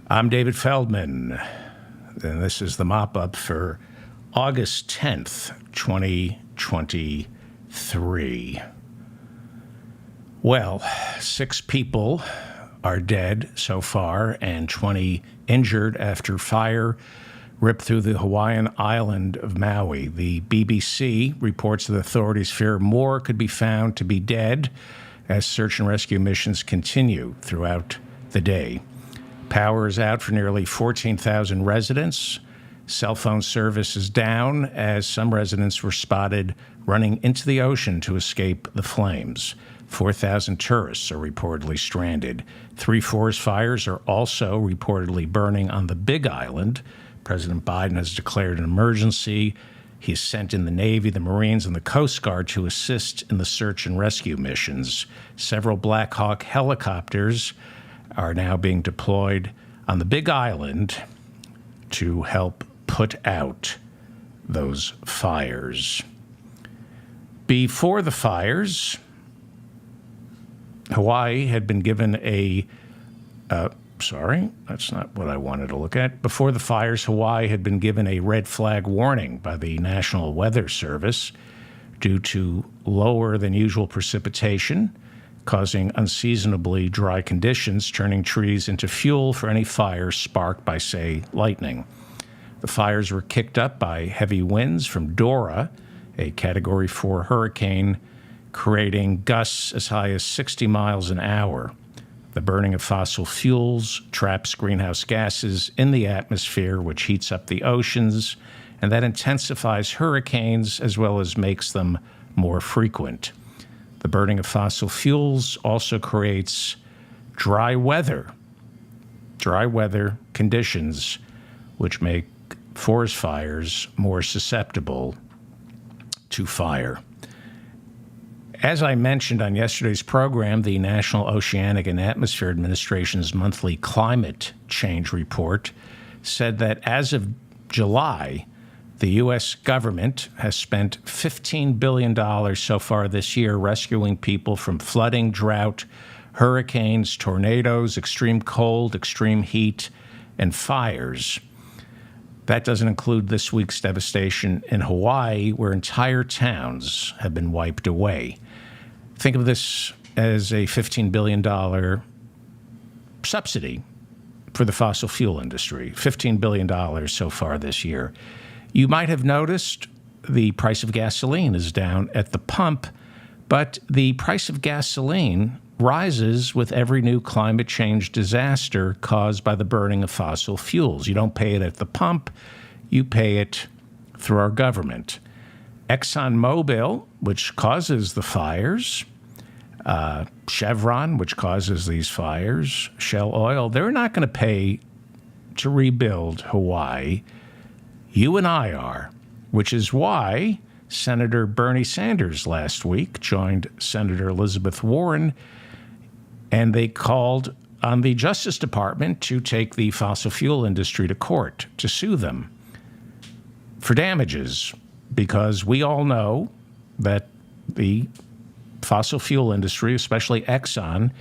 I'm David Feldman, and this is the mop-up for August 10th, 2023. Well, 6 people are dead so far and 20 injured after fire ripped through the Hawaiian island of Maui. The BBC reports that authorities fear more could be found to be dead as search and rescue missions continue throughout the day. Power is out for nearly 14,000 residents. Cell phone service is down as some residents were spotted running into the ocean to escape the flames. 4,000 tourists are reportedly stranded. 3 forest fires are also reportedly burning on the Big Island. President Biden has declared an emergency. He's sent in the Navy, the Marines, and the Coast Guard to assist in the search and rescue missions. Several Black Hawk helicopters are now being deployed on the Big Island to help put out those fires. Before the fires, Hawaii had been given sorry, that's not what I wanted to look at. Before the fires, Hawaii had been given a red flag warning by the National Weather Service due to lower than usual precipitation, causing unseasonably dry conditions, turning trees into fuel for any fire sparked by, say, lightning. The fires were kicked up by heavy winds from Dora, a Category 4 hurricane, creating gusts as high as 60 miles an hour. The burning of fossil fuels traps greenhouse gases in the atmosphere, which heats up the oceans, and that intensifies hurricanes as well as makes them more frequent. The burning of fossil fuels also creates dry weather conditions, which make forest fires more susceptible to fire. As I mentioned on yesterday's program, the National Oceanic and Atmospheric Administration's monthly climate change report said that as of July, the U.S. government has spent $15 billion so far this year rescuing people from flooding, drought, hurricanes, tornadoes, extreme cold, extreme heat, and fires. That doesn't include this week's devastation in Hawaii, where entire towns have been wiped away. Think of this as a $15 billion subsidy for the fossil fuel industry. $15 billion so far this year. You might have noticed the price of gasoline is down at the pump, but the price of gasoline rises with every new climate change disaster caused by the burning of fossil fuels. You don't pay it at the pump, you pay it through our government. ExxonMobil, which causes the fires, Chevron, which causes these fires, Shell Oil, they're not going to pay to rebuild Hawaii. You and I are, which is why Senator Bernie Sanders last week joined Senator Elizabeth Warren, and they called on the Justice Department to take the fossil fuel industry to court to sue them for damages, because we all know that the fossil fuel industry, especially Exxon,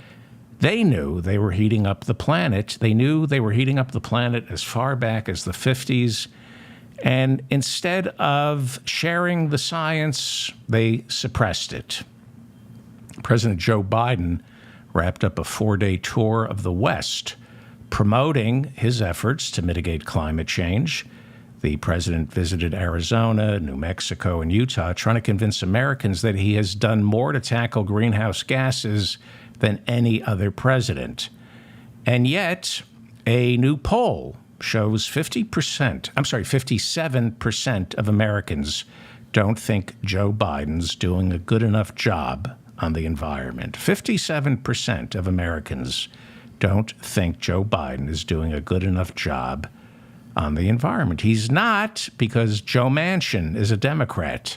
they knew they were heating up the planet. They knew they were heating up the planet as far back as the 50s. And instead of sharing the science, they suppressed it. President Joe Biden wrapped up a 4-day tour of the West, promoting his efforts to mitigate climate change. The president visited Arizona, New Mexico, and Utah, trying to convince Americans that he has done more to tackle greenhouse gases than any other president. And yet, a new poll shows 57% of Americans don't think Joe Biden's doing a good enough job on the environment. 57% of Americans don't think Joe Biden is doing a good enough job on the environment. He's not because Joe Manchin is a Democrat.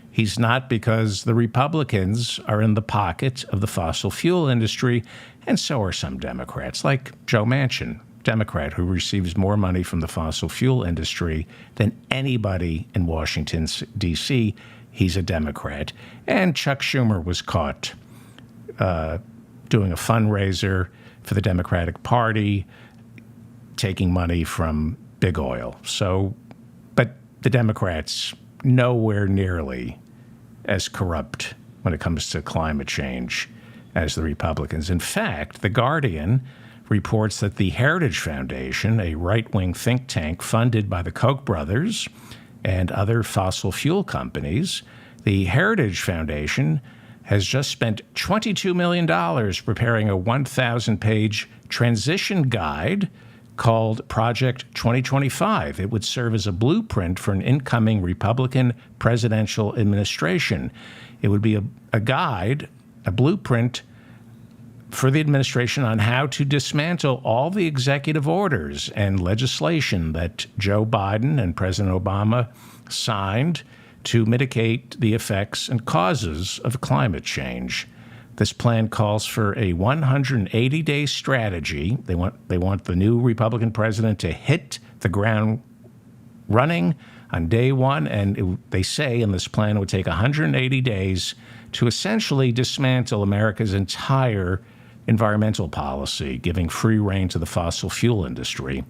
He's not because the Republicans are in the pocket of the fossil fuel industry, and so are some Democrats, like Joe Manchin, Democrat who receives more money from the fossil fuel industry than anybody in Washington, D.C. He's a Democrat. And Chuck Schumer was caught doing a fundraiser for the Democratic Party, taking money from big oil. So, but the Democrats nowhere nearly as corrupt when it comes to climate change as the Republicans. In fact, The Guardian reports that the Heritage Foundation, a right-wing think tank funded by the Koch brothers and other fossil fuel companies, the Heritage Foundation has just spent $22 million preparing a 1,000-page transition guide called Project 2025. It would serve as a blueprint for an incoming Republican presidential administration. It would be a guide, a blueprint for the administration on how to dismantle all the executive orders and legislation that Joe Biden and President Obama signed to mitigate the effects and causes of climate change. This plan calls for a 180-day strategy. They want the new Republican president to hit the ground running on day one, and they say in this plan it would take 180 days to essentially dismantle America's entire environmental policy, giving free rein to the fossil fuel industry.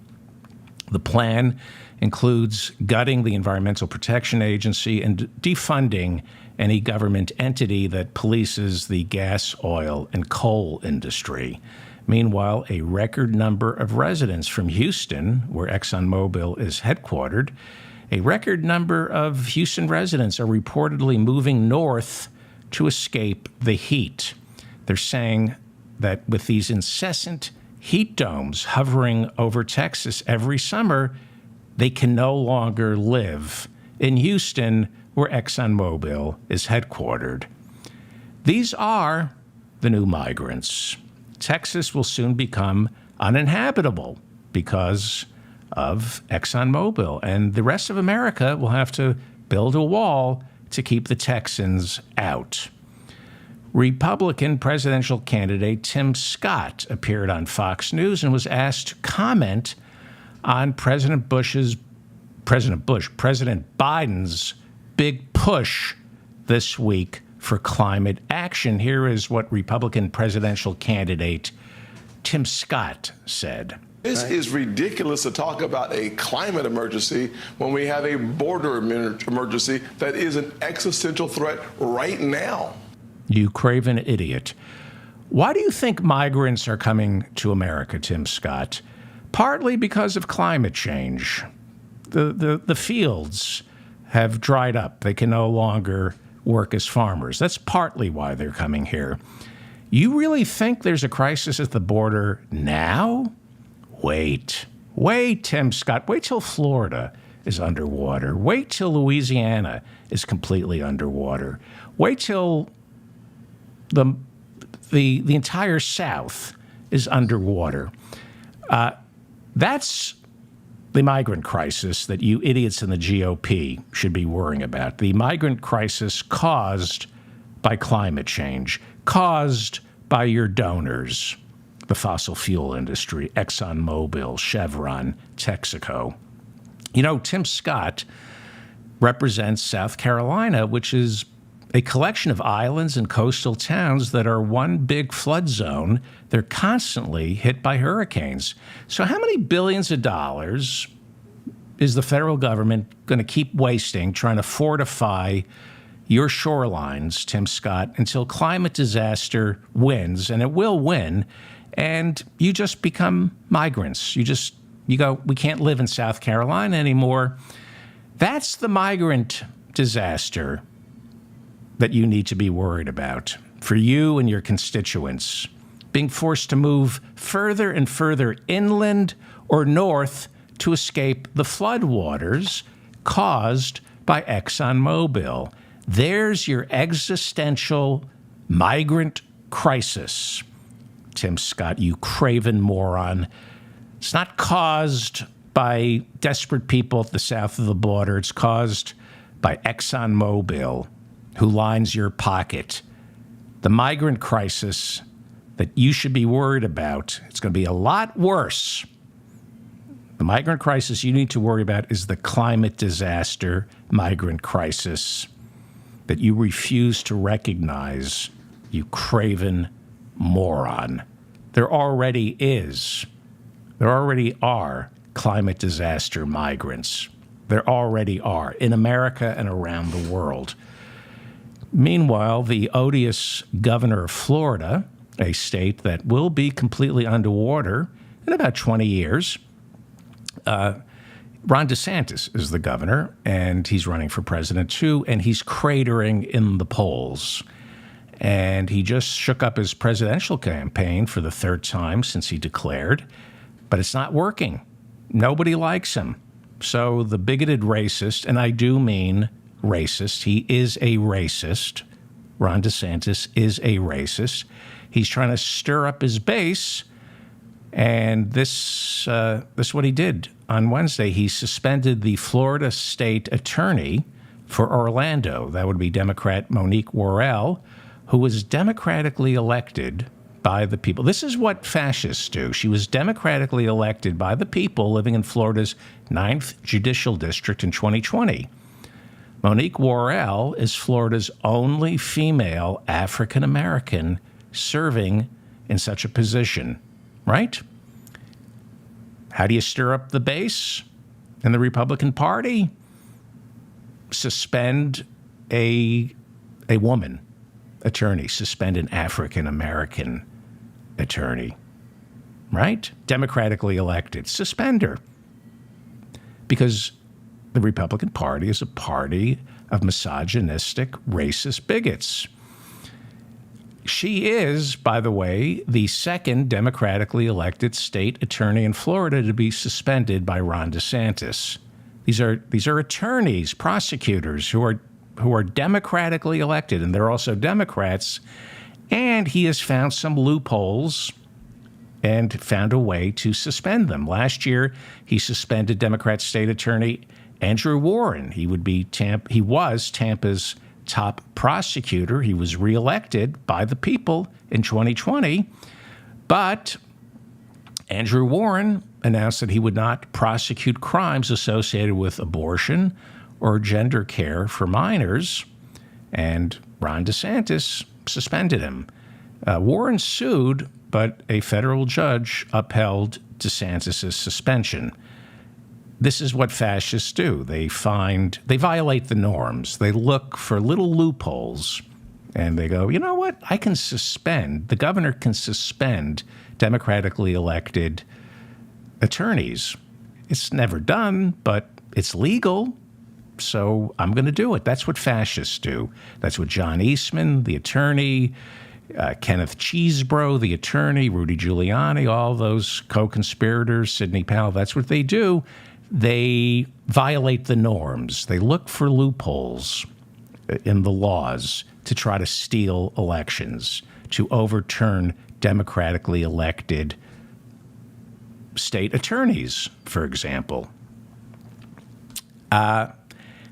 The plan includes gutting the Environmental Protection Agency and defunding any government entity that polices the gas, oil, and coal industry. Meanwhile, a record number of residents from Houston, where ExxonMobil is headquartered, a record number of Houston residents are reportedly moving north to escape the heat. They're saying that with these incessant heat domes hovering over Texas every summer, they can no longer live in Houston, where ExxonMobil is headquartered. These are the new migrants. Texas will soon become uninhabitable because of ExxonMobil, and the rest of America will have to build a wall to keep the Texans out. Republican presidential candidate Tim Scott appeared on Fox News and was asked to comment on President Biden's big push this week for climate action. Here is what Republican presidential candidate Tim Scott said. This is ridiculous to talk about a climate emergency when we have a border emergency that is an existential threat right now. You craven idiot. Why do you think migrants are coming to America, Tim Scott? Partly because of climate change. The fields have dried up. They can no longer work as farmers. That's partly why they're coming here. You really think there's a crisis at the border now? Wait, Tim Scott. Wait till Florida is underwater. Wait till Louisiana is completely underwater. Wait till the entire South is underwater. That's the migrant crisis that you idiots in the GOP should be worrying about. The migrant crisis caused by climate change, caused by your donors, the fossil fuel industry, ExxonMobil, Chevron, Texaco. You know, Tim Scott represents South Carolina, which is a collection of islands and coastal towns that are one big flood zone. They're constantly hit by hurricanes. So how many billions of dollars is the federal government going to keep wasting trying to fortify your shorelines, Tim Scott, until climate disaster wins, and it will win, and you just become migrants? You go, we can't live in South Carolina anymore. That's the migrant disaster that you need to be worried about for you and your constituents, being forced to move further and further inland or north to escape the floodwaters caused by ExxonMobil. There's your existential migrant crisis, Tim Scott, you craven moron. It's not caused by desperate people at the south of the border. It's caused by ExxonMobil, who lines your pocket. The migrant crisis that you should be worried about, it's going to be a lot worse. The migrant crisis you need to worry about is the climate disaster migrant crisis that you refuse to recognize, you craven moron. There already is There already are climate disaster migrants. There already are in America and around the world. Meanwhile, the odious governor of Florida, a state that will be completely underwater in about 20 years, Ron DeSantis is the governor, and he's running for president too, and he's cratering in the polls. And he just shook up his presidential campaign for the third time since he declared, but it's not working. Nobody likes him. So the bigoted racist, and I do mean racist, he is a racist. Ron DeSantis is a racist. He's trying to stir up his base, and this is what he did on Wednesday. He suspended the Florida state attorney for Orlando. That would be Democrat Monique Worrell, who was democratically elected by the people. This is what fascists do. She was democratically elected by the people living in Florida's 9th Judicial District in 2020. Monique Worrell is Florida's only female African-American serving in such a position, right? How do you stir up the base in the Republican Party? Suspend a woman attorney, suspend an African-American attorney, right? Democratically elected, suspend her. Because the Republican Party is a party of misogynistic, racist bigots. She is, by the way, the second democratically elected state attorney in Florida to be suspended by Ron DeSantis. These are attorneys, prosecutors who are democratically elected, and they're also Democrats. And he has found some loopholes and found a way to suspend them. Last year, he suspended Democrat State Attorney Andrew Warren. He was Tampa's top prosecutor. He was reelected by the people in 2020. But Andrew Warren announced that he would not prosecute crimes associated with abortion or gender care for minors, and Ron DeSantis suspended him. Warren sued, but a federal judge upheld DeSantis' suspension. This is what fascists do. They violate the norms. They look for little loopholes, and they go, you know what? The governor can suspend democratically elected attorneys. It's never done, but it's legal. So I'm going to do it. That's what fascists do. That's what John Eastman, the attorney, Kenneth Chesebro, the attorney, Rudy Giuliani, all those co-conspirators, Sidney Powell, that's what they do. They violate the norms. They look for loopholes in the laws to try to steal elections, to overturn democratically elected state attorneys, for example.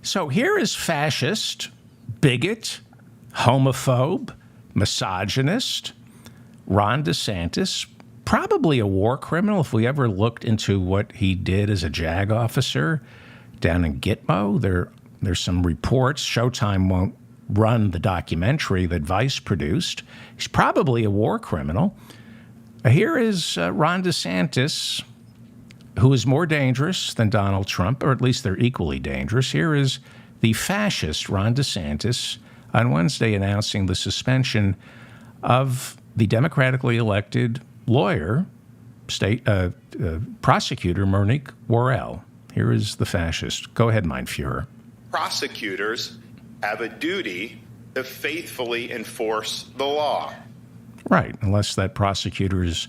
So here is fascist, bigot, homophobe, misogynist, Ron DeSantis, probably a war criminal if we ever looked into what he did as a JAG officer down in Gitmo. There's some reports. Showtime won't run the documentary that Vice produced. He's probably a war criminal. Here is Ron DeSantis, who is more dangerous than Donald Trump, or at least they're equally dangerous. Here is the fascist Ron DeSantis on Wednesday announcing the suspension of the democratically elected lawyer, prosecutor Monique Worrell. Here is the fascist. Go ahead, Mein Führer. Prosecutors have a duty to faithfully enforce the law. Right, unless that prosecutor is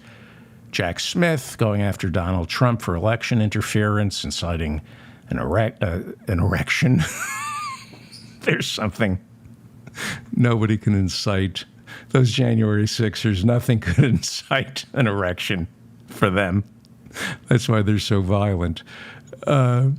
Jack Smith going after Donald Trump for election interference, inciting an erection. There's something nobody can incite. Those January 6ers, nothing could incite an erection for them. That's why they're so violent. Unless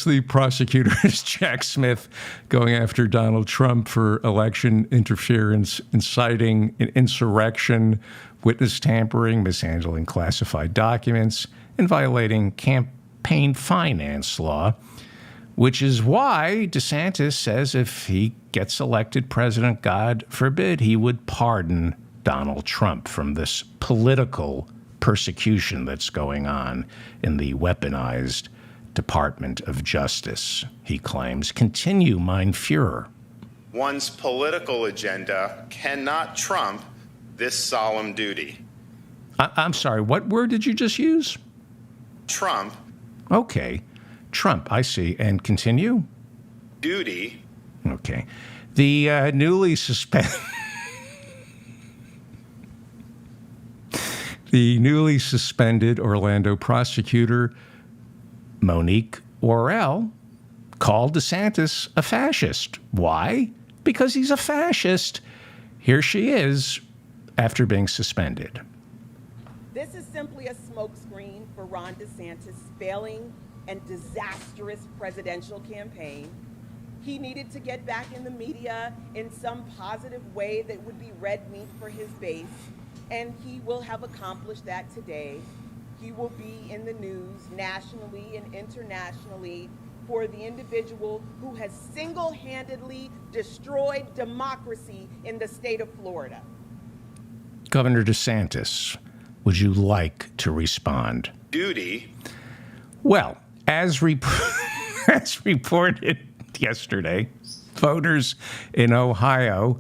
the prosecutor is Jack Smith going after Donald Trump for election interference, inciting an insurrection, witness tampering, mishandling classified documents, and violating campaign finance law, which is why DeSantis says if he gets elected president, God forbid, he would pardon Donald Trump from this political persecution that's going on in the weaponized Department of Justice, he claims. Continue, mein Führer. One's political agenda cannot trump this solemn duty. I'm sorry, what word did you just use? Trump. Okay. Trump, I see. And continue? Duty. Okay. The newly suspended... The newly suspended Orlando prosecutor, Monique Worrell, called DeSantis a fascist. Why? Because he's a fascist. Here she is after being suspended. This is simply a smokescreen for Ron DeSantis' failing and disastrous presidential campaign. He needed to get back in the media in some positive way that would be red meat for his base, and he will have accomplished that today. He will be in the news nationally and internationally for the individual who has single-handedly destroyed democracy in the state of Florida. Governor DeSantis, would you like to respond? Duty. Well, as reported yesterday, voters in Ohio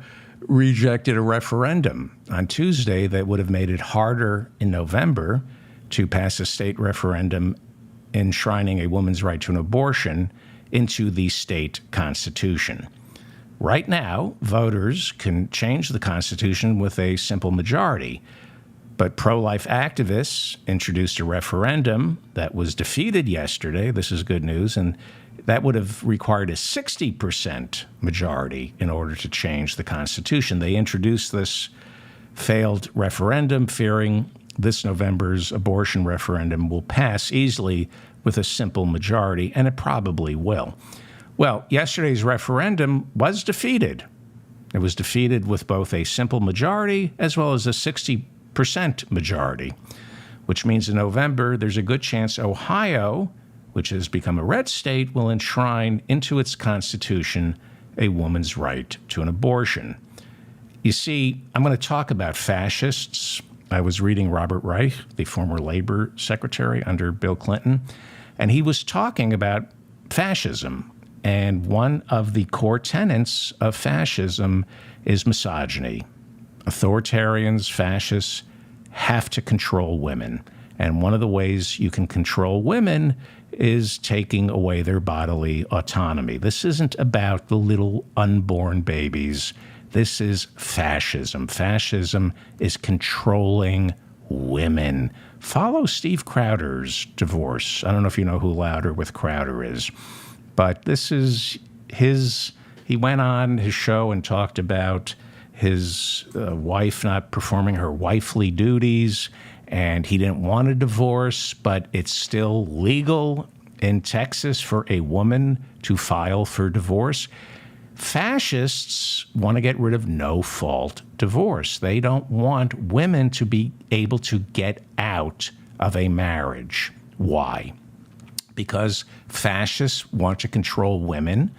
rejected a referendum on Tuesday that would have made it harder in November to pass a state referendum enshrining a woman's right to an abortion into the state constitution. Right now, voters can change the Constitution with a simple majority. But pro-life activists introduced a referendum that was defeated yesterday. This is good news. And that would have required a 60% majority in order to change the Constitution. They introduced this failed referendum, fearing this November's abortion referendum will pass easily with a simple majority, and it probably will. Well, yesterday's referendum was defeated. It was defeated with both a simple majority as well as a 60% majority, which means in November there's a good chance Ohio, which has become a red state, will enshrine into its constitution a woman's right to an abortion. You see, I'm going to talk about fascists. I was reading Robert Reich, the former labor secretary under Bill Clinton, and he was talking about fascism. And one of the core tenets of fascism is misogyny. Authoritarians, fascists, have to control women. And one of the ways you can control women is taking away their bodily autonomy. This isn't about the little unborn babies. This is fascism. Fascism is controlling women. Follow Steve Crowder's divorce. I don't know if you know who Louder with Crowder is, but this is he went on his show and talked about his wife not performing her wifely duties, and he didn't want a divorce, but it's still legal in Texas for a woman to file for divorce. Fascists want to get rid of no-fault divorce. They don't want women to be able to get out of a marriage. Why? Because fascists want to control women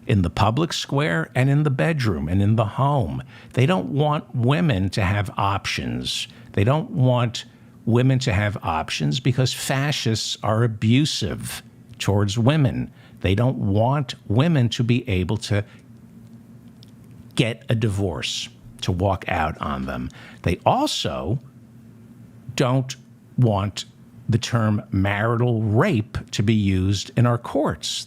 in the public square and in the bedroom and in the home. They don't want women to have options. They don't want women to have options because fascists are abusive towards women. They don't want women to be able to get a divorce, to walk out on them. They also don't want the term marital rape to be used in our courts.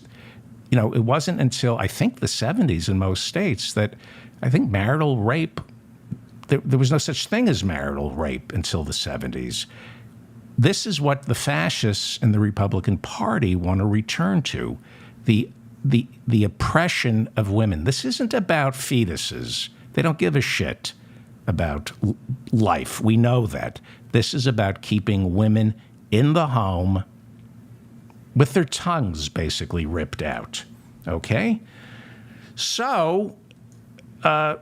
You know, it wasn't until, I think, the 70s in most states that I think marital rape, there was no such thing as marital rape until the 70s. This is what the fascists in the Republican Party want to return to, the oppression of women. This isn't about fetuses. They don't give a shit about life. We know that. This is about keeping women in the home with their tongues basically ripped out, okay? So, and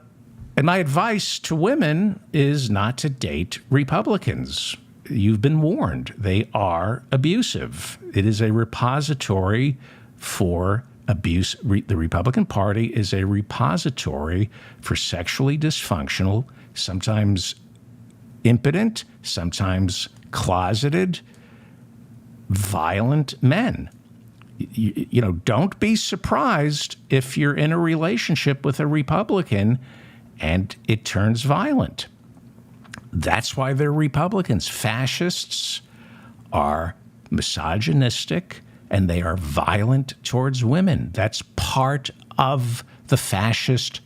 my advice to women is not to date Republicans. You've been warned. They are abusive. It is a repository for abuse. The Republican Party is a repository for sexually dysfunctional, sometimes impotent, sometimes closeted, violent men. You know, don't be surprised if you're in a relationship with a Republican and it turns violent. That's why they're Republicans. Fascists are misogynistic and they are violent towards women. That's part of the fascist.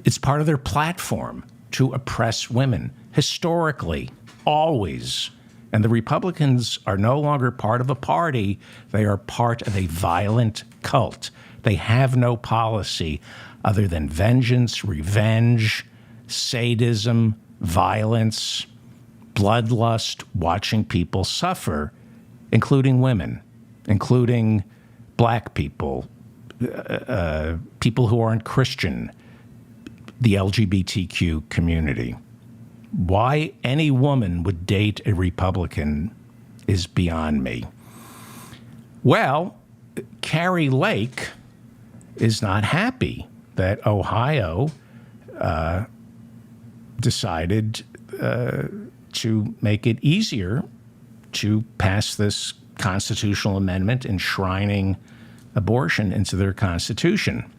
It's part of their platform to oppress women, historically, always. And the Republicans are no longer part of a party. They are part of a violent cult. They have no policy other than vengeance, revenge, sadism, violence, bloodlust, watching people suffer, including women, including black people, people who aren't Christian, the LGBTQ community. Why any woman would date a Republican is beyond me. Well, Carrie Lake is not happy that Ohio decided to make it easier to pass this constitutional amendment enshrining abortion into their constitution.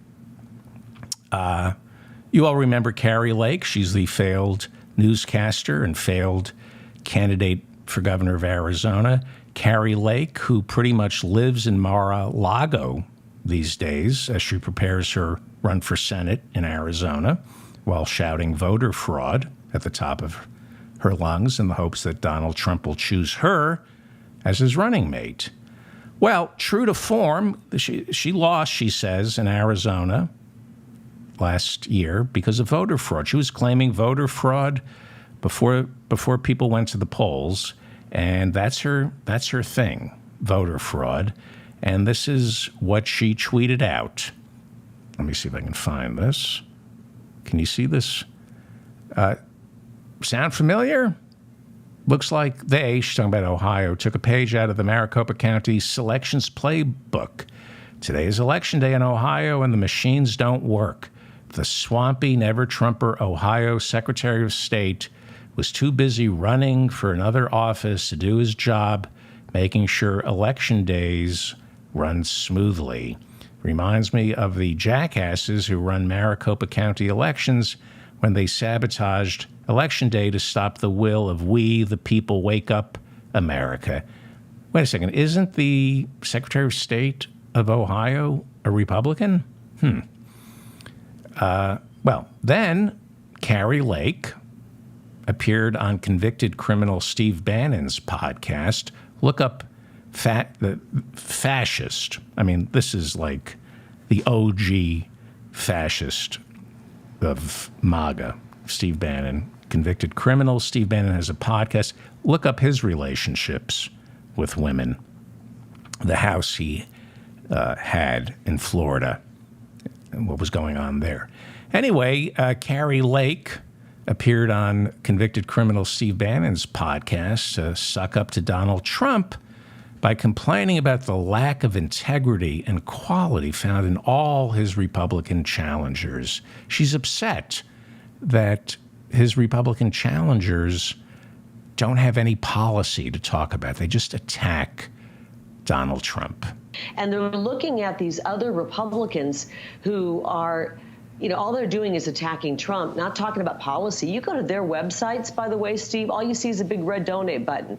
You all remember Carrie Lake. She's the failed newscaster and failed candidate for governor of Arizona. Carrie Lake, who pretty much lives in Mar-a-Lago these days as she prepares her run for Senate in Arizona while shouting voter fraud at the top of her lungs in the hopes that Donald Trump will choose her as his running mate. Well, true to form, she lost, she says, in Arizona last year because of voter fraud. She was claiming voter fraud before people went to the polls, and that's her thing, voter fraud. And this is what she tweeted out. Let me see if I can find this. Can you see this? Sound familiar? Looks like she's talking about Ohio, took a page out of the Maricopa County Selections Playbook. Today is election day in Ohio, and the machines don't work. The swampy, never-Trumper Ohio Secretary of State was too busy running for another office to do his job, making sure election days run smoothly. Reminds me of the jackasses who run Maricopa County elections when they sabotaged Election Day to stop the will of we, the people, wake up America. Wait a second. Isn't the Secretary of State of Ohio a Republican? Well, then Carrie Lake appeared on convicted criminal Steve Bannon's podcast. Look up the fascist. I mean, this is like the OG fascist of MAGA. Steve Bannon, convicted criminal. Steve Bannon has a podcast. Look up his relationships with women. The house he had in Florida and what was going on there. Anyway, Carrie Lake appeared on convicted criminal Steve Bannon's podcast to suck up to Donald Trump by complaining about the lack of integrity and quality found in all his Republican challengers. She's upset that his Republican challengers don't have any policy to talk about. They just attack Donald Trump. And they're looking at these other Republicans who are, all they're doing is attacking Trump, not talking about policy. You go to their websites, by the way, Steve, all you see is a big red donate button.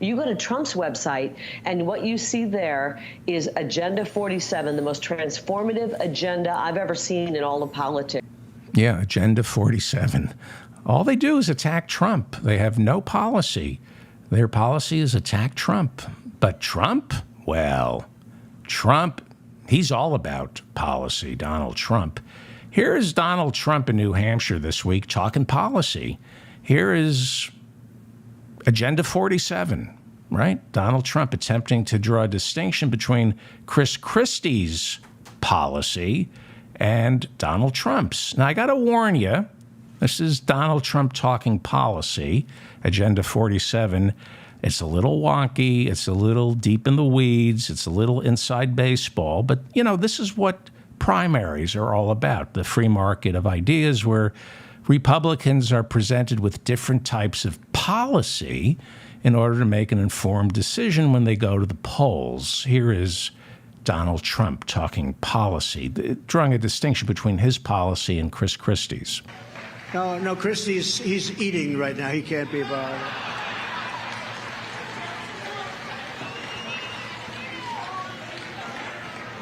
You go to Trump's website, and what you see there is Agenda 47, the most transformative agenda I've ever seen in all of politics. Yeah, Agenda 47. All they do is attack Trump. They have no policy. Their policy is attack Trump. But Trump, well, Trump, he's all about policy, Donald Trump. Here is Donald Trump in New Hampshire this week talking policy. Here is Agenda 47, right? Donald Trump attempting to draw a distinction between Chris Christie's policy and Donald Trump's. Now, I got to warn you, this is Donald Trump talking policy, Agenda 47. It's a little wonky. It's a little deep in the weeds. It's a little inside baseball. But, this is what primaries are all about, the free market of ideas where Republicans are presented with different types of policy in order to make an informed decision when they go to the polls. Here is Donald Trump talking policy, drawing a distinction between his policy and Chris Christie's. No, Christie's, he's eating right now. He can't be bothered.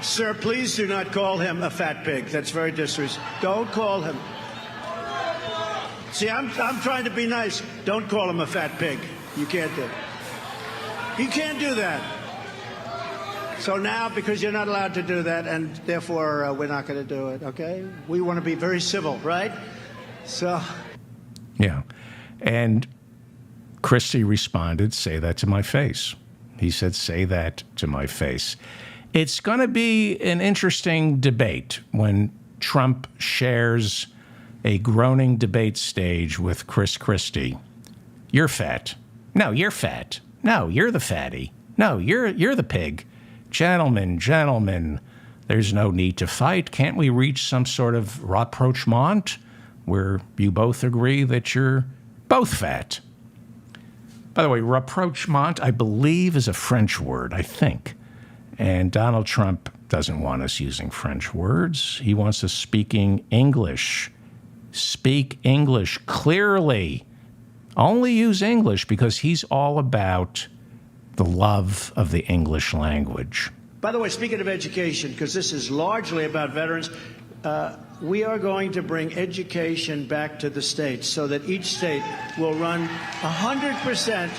Sir, please do not call him a fat pig. That's very disrespectful. Don't call him. See, I'm trying to be nice. Don't call him a fat pig. You can't do it. You can't do that. So now, because you're not allowed to do that, and therefore we're not going to do it, okay? We want to be very civil, right? So. Yeah. And Christie responded, say that to my face. He said, say that to my face. It's going to be an interesting debate when Trump shares a groaning debate stage with Chris Christie. You're fat. No, you're fat. No, you're the fatty. No, you're the pig. Gentlemen, there's no need to fight. Can't we reach some sort of rapprochement where you both agree that you're both fat? By the way, rapprochement, I believe, is a French word, I think. And Donald Trump doesn't want us using French words. He wants us speaking English. Speak English clearly. Only use English because he's all about the love of the English language. By the way, speaking of education, because this is largely about veterans, we are going to bring education back to the states so that each state will run 100%.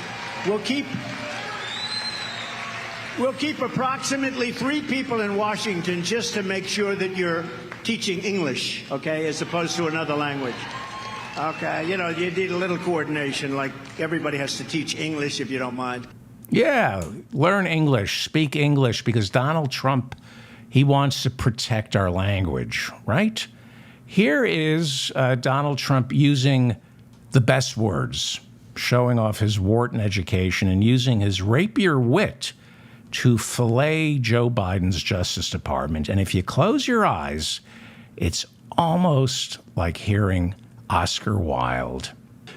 We'll keep approximately 3 people in Washington just to make sure that you're teaching English, okay, as opposed to another language. Okay, you need a little coordination, like everybody has to teach English, if you don't mind. Yeah, learn English, speak English, because Donald Trump, he wants to protect our language, right? Here is Donald Trump using the best words, showing off his Wharton education and using his rapier wit to fillet Joe Biden's Justice Department. And if you close your eyes, it's almost like hearing Oscar Wilde.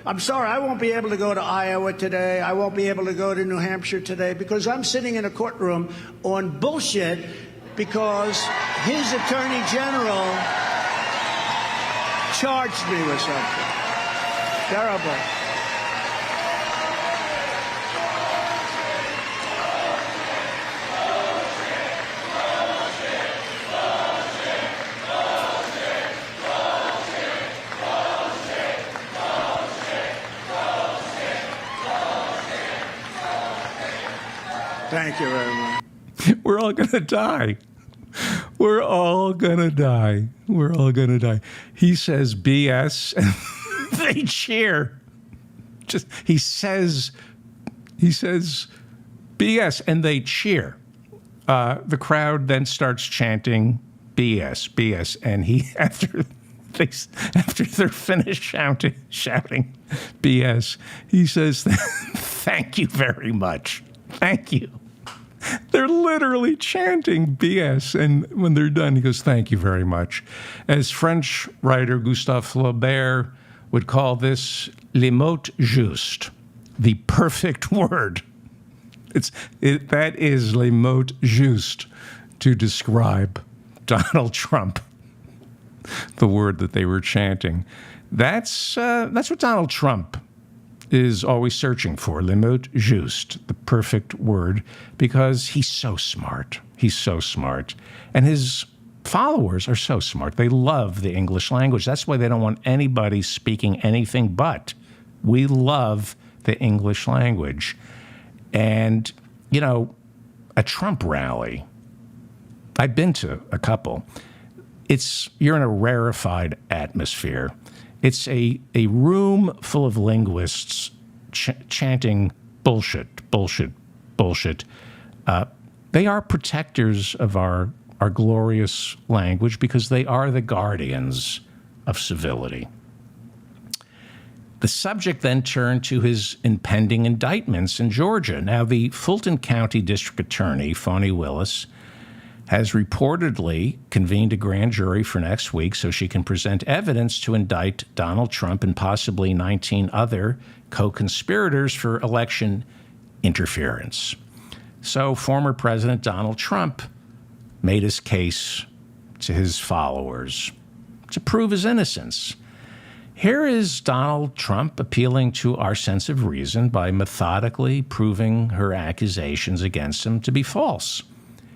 I'm sorry, I won't be able to go to Iowa today. I won't be able to go to New Hampshire today because I'm sitting in a courtroom on bullshit because his attorney general charged me with something. Terrible. Thank you very much. We're all going to die. We're all going to die. We're all going to die. He says BS, and they cheer. He says BS, and they cheer. The crowd then starts chanting BS, BS, and he after they're finished shouting BS, he says, "Thank you very much. Thank you." They're literally chanting BS, and when they're done, he goes, "Thank you very much." As French writer Gustave Flaubert would call this le mot juste, the perfect word. That is le mot juste to describe Donald Trump, the word that they were chanting. That's what Donald Trump is always searching for, le mot juste, the perfect word, because he's so smart. He's so smart. And his followers are so smart. They love the English language. That's why they don't want anybody speaking anything but. We love the English language. And, a Trump rally, I've been to a couple. You're in a rarefied atmosphere. It's a room full of linguists chanting bullshit, bullshit, bullshit. They are protectors of our glorious language because they are the guardians of civility. The subject then turned to his impending indictments in Georgia. Now, the Fulton County District Attorney, Fani Willis, has reportedly convened a grand jury for next week so she can present evidence to indict Donald Trump and possibly 19 other co-conspirators for election interference. So former President Donald Trump made his case to his followers to prove his innocence. Here is Donald Trump appealing to our sense of reason by methodically proving her accusations against him to be false.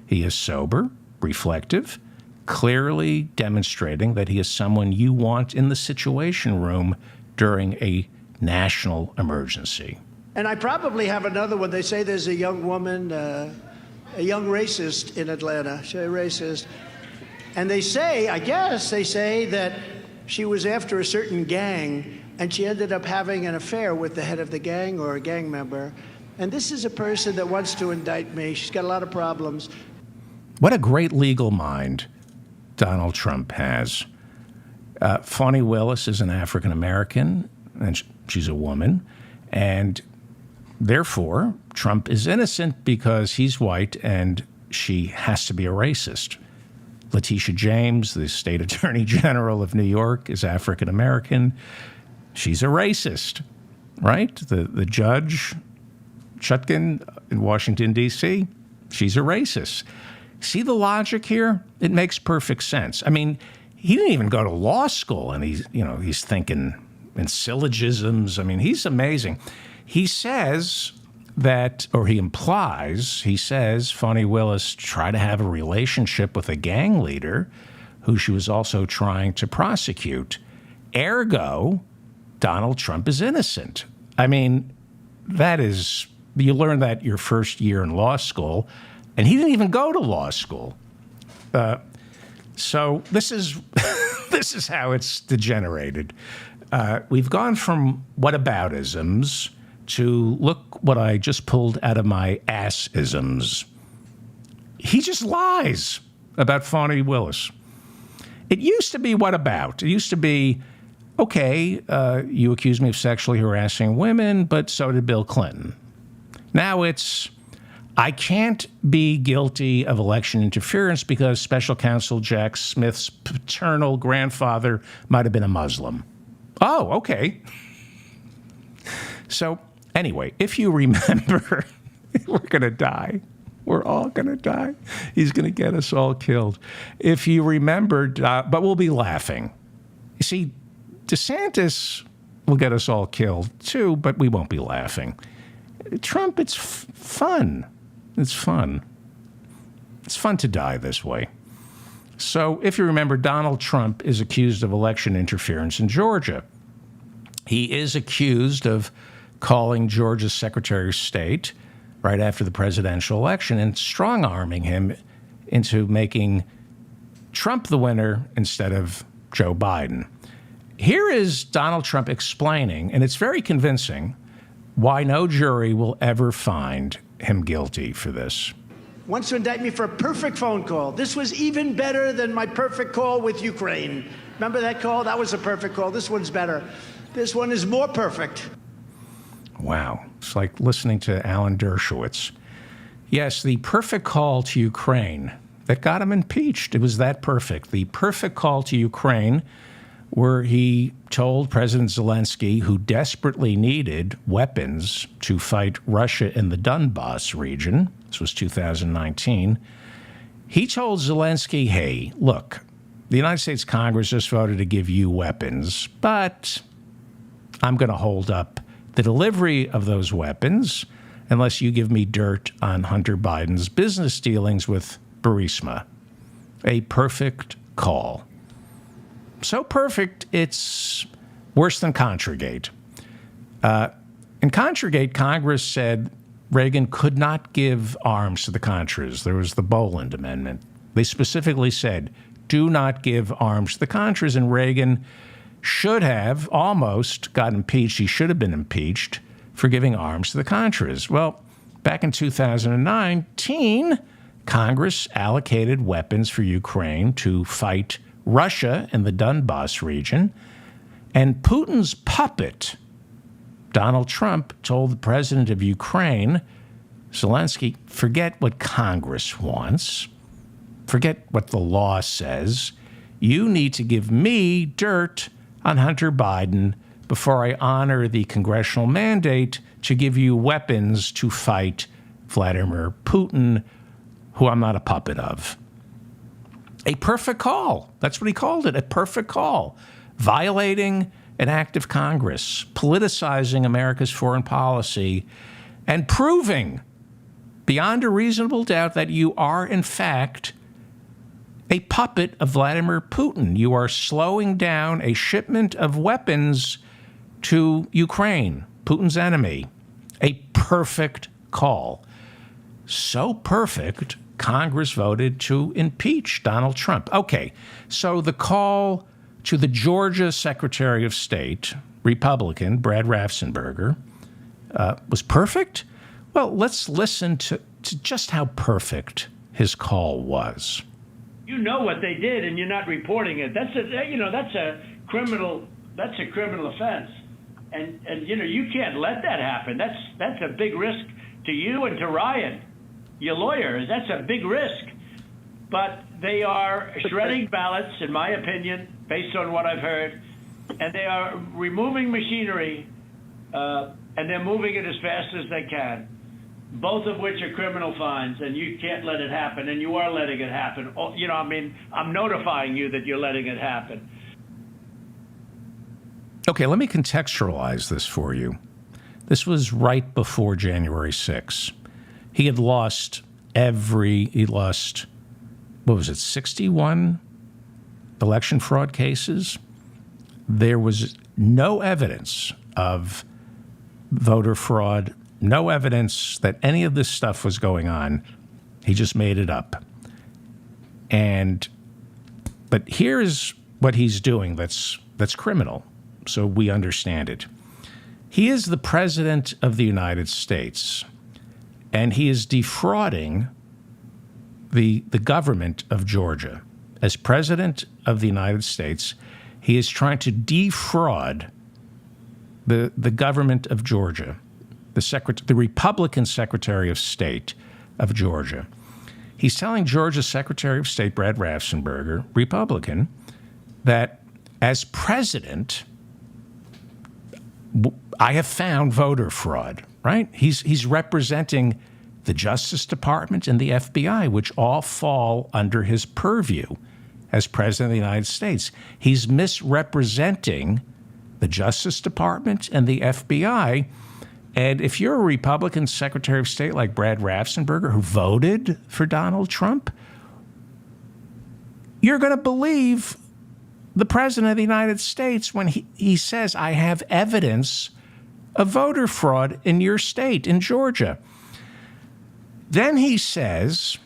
He is sober, reflective, clearly demonstrating that he is someone you want in the Situation Room during a national emergency. And I probably have another one. They say there's a young woman, a young racist in Atlanta. She's a racist. And they say, I guess, they say that she was after a certain gang, and she ended up having an affair with the head of the gang or a gang member. And this is a person that wants to indict me. She's got a lot of problems. What a great legal mind Donald Trump has. Fani Willis is an African American, and she's a woman. And therefore, Trump is innocent because he's white and she has to be a racist. Letitia James, the state attorney general of New York, is African American. She's a racist, right? The judge, Chutkan in Washington, D.C., she's a racist. See the logic here? It makes perfect sense. I mean, he didn't even go to law school, and he's thinking in syllogisms. I mean, he's amazing. He says that, or he implies, he says Fani Willis tried to have a relationship with a gang leader who she was also trying to prosecute. Ergo, Donald Trump is innocent. I mean, you learn that your first year in law school, and he didn't even go to law school. So this is this is how it's degenerated. We've gone from whataboutisms to look what I just pulled out of my ass-isms. He just lies about Fani Willis. It used to be what about? It used to be, okay, you accuse me of sexually harassing women, but so did Bill Clinton. Now it's, I can't be guilty of election interference because special counsel Jack Smith's paternal grandfather might have been a Muslim. Oh, okay. So anyway, if you remember, we're going to die. We're all going to die. He's going to get us all killed. If you remembered, but we'll be laughing. You see, DeSantis will get us all killed too, but we won't be laughing. Trump, it's fun. It's fun. It's fun to die this way. So if you remember, Donald Trump is accused of election interference in Georgia. He is accused of calling Georgia's Secretary of State right after the presidential election and strong-arming him into making Trump the winner instead of Joe Biden. Here is Donald Trump explaining, and it's very convincing, why no jury will ever find him guilty for this. Wants to indict me for a perfect phone call. This was even better than my perfect call with Ukraine. Remember that call? That was a perfect call. This one's better. This one is more perfect. Wow. It's like listening to Alan Dershowitz. Yes, the perfect call to Ukraine that got him impeached. It was that perfect. The perfect call to Ukraine, where he told President Zelensky, who desperately needed weapons to fight Russia in the Donbas region, this was 2019, he told Zelensky, hey, look, the United States Congress just voted to give you weapons, but I'm going to hold up the delivery of those weapons unless you give me dirt on Hunter Biden's business dealings with Burisma. A perfect call. So perfect, it's worse than Contragate. In Contragate, Congress said Reagan could not give arms to the Contras. There was the Boland Amendment. They specifically said, do not give arms to the Contras, and Reagan should have almost got impeached. He should have been impeached for giving arms to the Contras. Well, back in 2019, Congress allocated weapons for Ukraine to fight Russia in the Donbas region, and Putin's puppet, Donald Trump, told the president of Ukraine, Zelensky, forget what Congress wants. Forget what the law says. You need to give me dirt on Hunter Biden before I honor the congressional mandate to give you weapons to fight Vladimir Putin, who I'm not a puppet of. A perfect call. That's what he called it, a perfect call. Violating an act of Congress, politicizing America's foreign policy, and proving beyond a reasonable doubt that you are, in fact, a puppet of Vladimir Putin. You are slowing down a shipment of weapons to Ukraine, Putin's enemy. A perfect call. So perfect, Congress voted to impeach Donald Trump. Okay, so the call to the Georgia Secretary of State, Republican Brad Raffensperger, was perfect? Well, let's listen to just how perfect his call was. You know what they did, and you're not reporting it. That's a criminal offense, and you can't let that happen. That's a big risk to you and to Ryan, your lawyers. That's a big risk. But they are shredding ballots, in my opinion, based on what I've heard, and they are removing machinery, and they're moving it as fast as they can, both of which are criminal fines, and you can't let it happen, and you are letting it happen. I'm notifying you that you're letting it happen. Okay, let me contextualize this for you. This was right before January 6th. He had lost 61 election fraud cases. There was no evidence of voter fraud, no evidence that any of this stuff was going on. He just made it up. But here's what he's doing that's criminal, so we understand it. He is the president of the United States, and he is defrauding the government of Georgia. As president of the United States, he is trying to defraud the government of Georgia, the Republican Secretary of State of Georgia. He's telling Georgia's Secretary of State, Brad Raffensperger, Republican, that as president, I have found voter fraud, right? He's representing the Justice Department and the FBI, which all fall under his purview as president of the United States. He's misrepresenting the Justice Department and the FBI. And if you're a Republican Secretary of State like Brad Raffensperger, who voted for Donald Trump, you're going to believe the president of the United States when he says, I have evidence of voter fraud in your state, in Georgia. Then he says,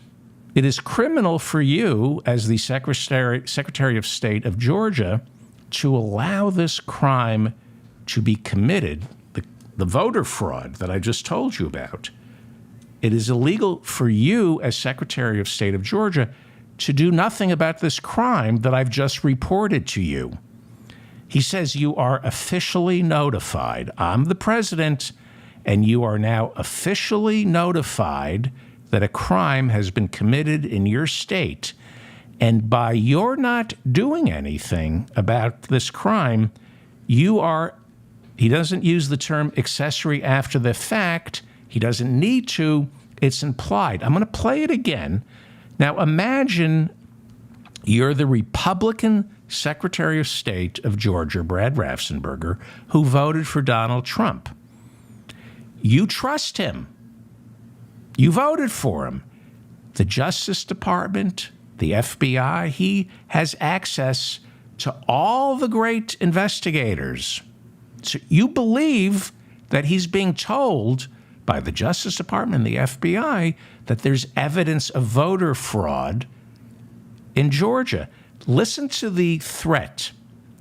it is criminal for you as the Secretary of State of Georgia to allow this crime to be committed, the voter fraud that I just told you about. It is illegal for you as Secretary of State of Georgia to do nothing about this crime that I've just reported to you. He says you are officially notified. I'm the president, and you are now officially notified that a crime has been committed in your state. And by your not doing anything about this crime, you are, he doesn't use the term accessory after the fact. He doesn't need to. It's implied. I'm going to play it again. Now, imagine you're the Republican Secretary of State of Georgia, Brad Raffensperger, who voted for Donald Trump. You trust him. You voted for him. The Justice Department, the FBI, he has access to all the great investigators. So you believe that he's being told by the Justice Department and the FBI that there's evidence of voter fraud in Georgia. Listen to the threat.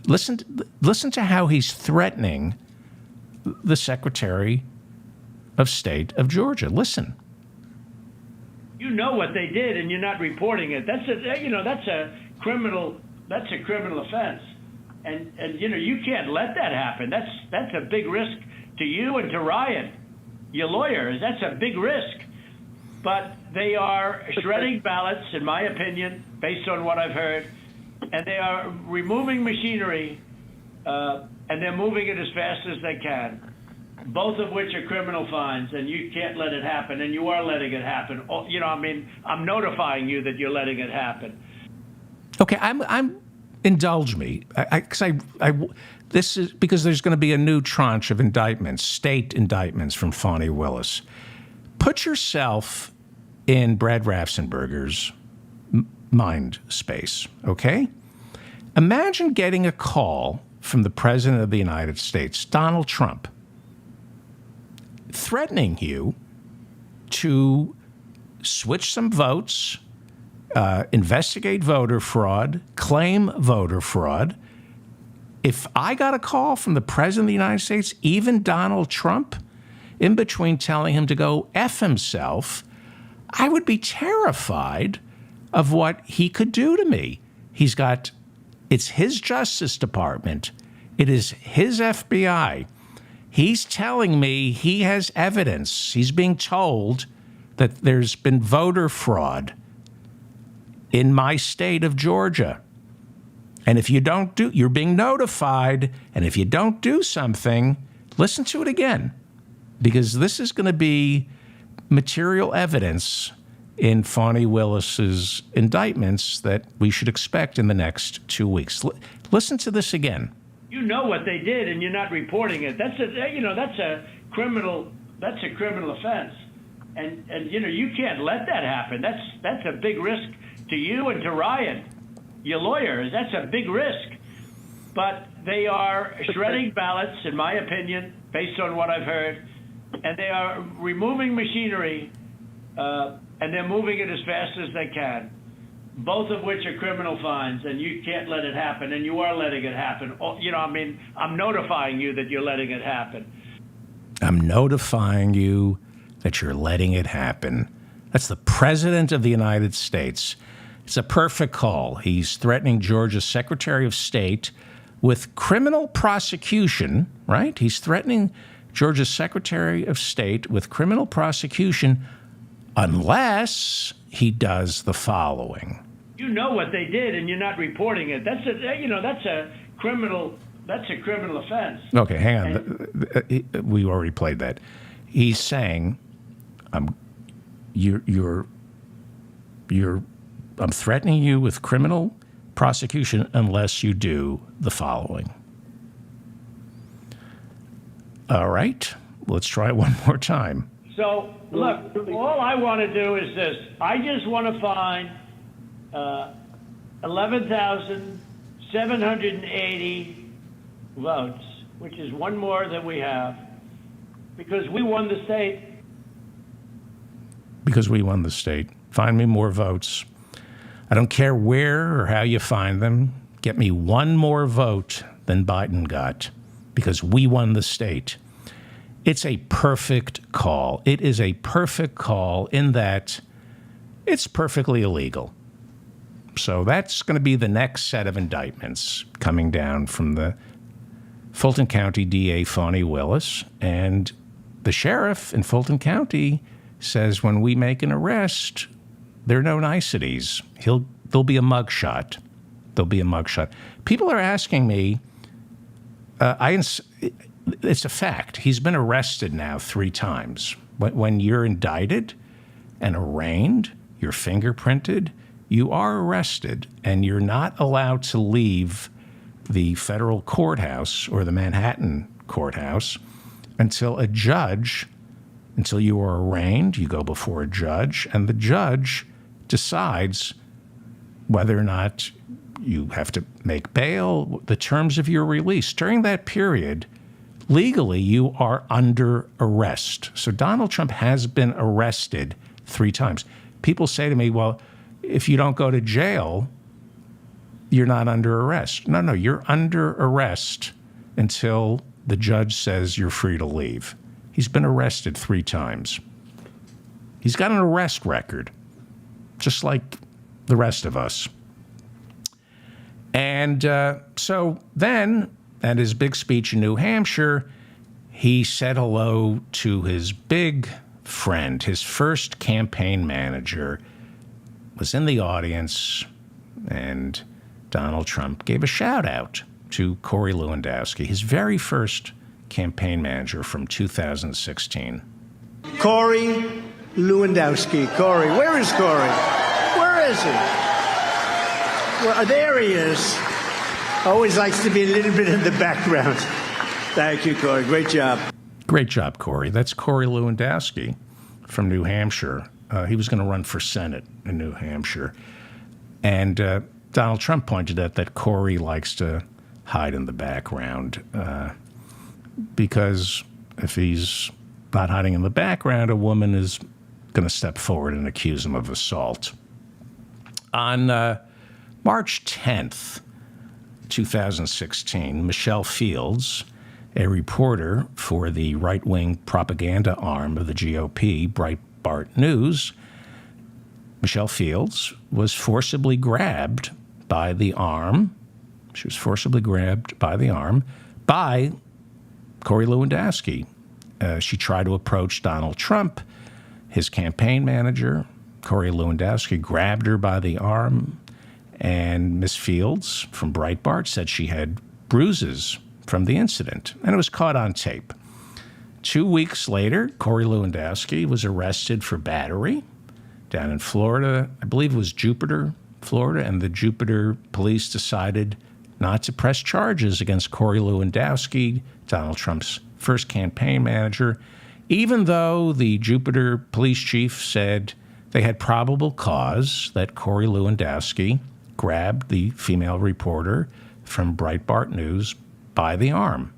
Listen to how he's threatening the Secretary of State of Georgia. Listen. You know what they did, and you're not reporting it. That's a criminal offense, and you can't let that happen. That's a big risk to you and to Ryan, your lawyers. That's a big risk. But they are shredding ballots, in my opinion, based on what I've heard, and they are removing machinery, and they're moving it as fast as they can, both of which are criminal fines, and you can't let it happen, and you are letting it happen. I'm notifying you that you're letting it happen. Okay, I'm indulge me, this is because there's going to be a new tranche of indictments, state indictments from Fani Willis. Put yourself in Brad Raffensperger's mind space, okay? Imagine getting a call from the President of the United States, Donald Trump, threatening you to switch some votes, investigate voter fraud, claim voter fraud. If I got a call from the President of the United States, even Donald Trump, in between telling him to go F himself, I would be terrified of what he could do to me. It's his Justice Department. It is his FBI. He's telling me he has evidence. He's being told that there's been voter fraud in my state of Georgia. And if you don't you're being notified. And if you don't do something, listen to it again, because this is going to be material evidence in Fani Willis's indictments that we should expect in the next 2 weeks. Listen to this again. You know what they did, and you're not reporting it. That's a criminal offense, and you can't let that happen. That's a big risk to you and to Ryan, your lawyer. That's a big risk. But they are shredding ballots, in my opinion, based on what I've heard, and they are removing machinery, and they're moving it as fast as they can, both of which are criminal fines, and you can't let it happen, and you are letting it happen. I'm notifying you that you're letting it happen. I'm notifying you that you're letting it happen. That's the President of the United States. It's a perfect call. He's threatening Georgia's Secretary of State with criminal prosecution, right? He's threatening Georgia's Secretary of State with criminal prosecution unless he does the following. You know what they did, and you're not reporting it. That's a criminal offense. Okay, hang on. We already played that. He's saying, I'm threatening you with criminal prosecution unless you do the following. All right, let's try it one more time. So, look, all I want to do is this. I just want to find 11,780 votes, which is one more than we have, because we won the state. Because we won the state. Find me more votes. I don't care where or how you find them. Get me one more vote than Biden got, because we won the state. It's a perfect call. It is a perfect call in that it's perfectly illegal. So that's going to be the next set of indictments coming down from the Fulton County DA, Fani Willis. And the sheriff in Fulton County says when we make an arrest, there are no niceties. There'll be a mugshot. There'll be a mugshot. People are asking me, it's a fact. He's been arrested now 3 times. When you're indicted and arraigned, you're fingerprinted, you are arrested, and you're not allowed to leave the federal courthouse or the Manhattan courthouse until you are arraigned. You go before a judge, and the judge decides whether or not you have to make bail, the terms of your release. During that period, legally, you are under arrest. So Donald Trump has been arrested 3 times. People say to me, well, if you don't go to jail, you're not under arrest. No, you're under arrest until the judge says you're free to leave. He's been arrested 3 times. He's got an arrest record, just like the rest of us. And so then, at his big speech in New Hampshire, he said hello to his big friend, his first campaign manager, was in the audience, and Donald Trump gave a shout out to Corey Lewandowski, his very first campaign manager from 2016. Corey Lewandowski. Corey, where is Corey? Where is he? Well, there he is. Always likes to be a little bit in the background. Thank you, Corey. Great job. Great job, Corey. That's Corey Lewandowski from New Hampshire. He was going to run for Senate in New Hampshire. And Donald Trump pointed out that Corey likes to hide in the background because if he's not hiding in the background, a woman is going to step forward and accuse him of assault. On March 10th, 2016, Michelle Fields, a reporter for the right-wing propaganda arm of the GOP, Breitbart News, Michelle Fields was forcibly grabbed by the arm. She was forcibly grabbed by the arm by Corey Lewandowski. She tried to approach Donald Trump, his campaign manager. Corey Lewandowski grabbed her by the arm, and Miss Fields from Breitbart said she had bruises from the incident, and it was caught on tape. 2 weeks later, Corey Lewandowski was arrested for battery down in Florida. I believe it was Jupiter, Florida, and the Jupiter police decided not to press charges against Corey Lewandowski, Donald Trump's first campaign manager, even though the Jupiter police chief said they had probable cause that Corey Lewandowski grabbed the female reporter from Breitbart News by the arm.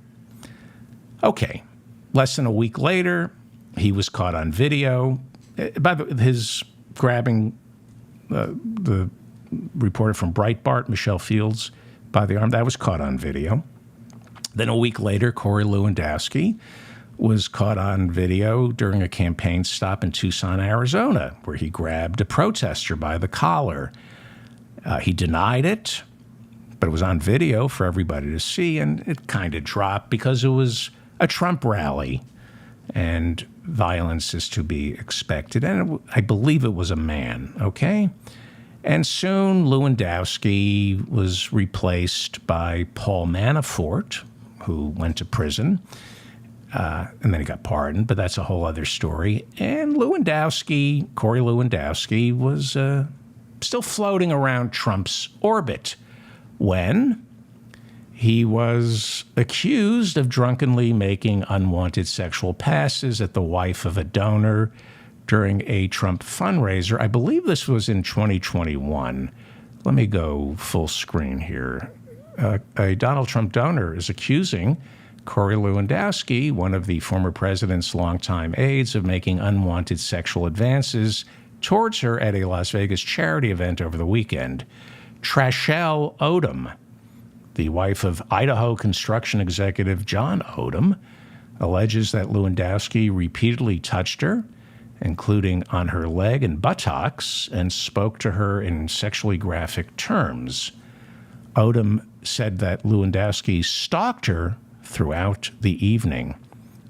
Okay, less than a week later, he was caught on video. His grabbing the reporter from Breitbart, Michelle Fields, by the arm, that was caught on video. Then a week later, Corey Lewandowski was caught on video during a campaign stop in Tucson, Arizona, where he grabbed a protester by the collar. He denied it, but it was on video for everybody to see, and it kind of dropped because it was a Trump rally, and violence is to be expected. And I believe it was a man, okay? And soon Lewandowski was replaced by Paul Manafort, who went to prison, and then he got pardoned, but that's a whole other story. And Lewandowski, Corey Lewandowski, was still floating around Trump's orbit when he was accused of drunkenly making unwanted sexual passes at the wife of a donor during a Trump fundraiser. I believe this was in 2021. Let me go full screen here. A Donald Trump donor is accusing Corey Lewandowski, one of the former president's longtime aides, of making unwanted sexual advances towards her at a Las Vegas charity event over the weekend. Trashelle Odom, the wife of Idaho construction executive John Odom, alleges that Lewandowski repeatedly touched her, including on her leg and buttocks, and spoke to her in sexually graphic terms. Odom said that Lewandowski stalked her throughout the evening.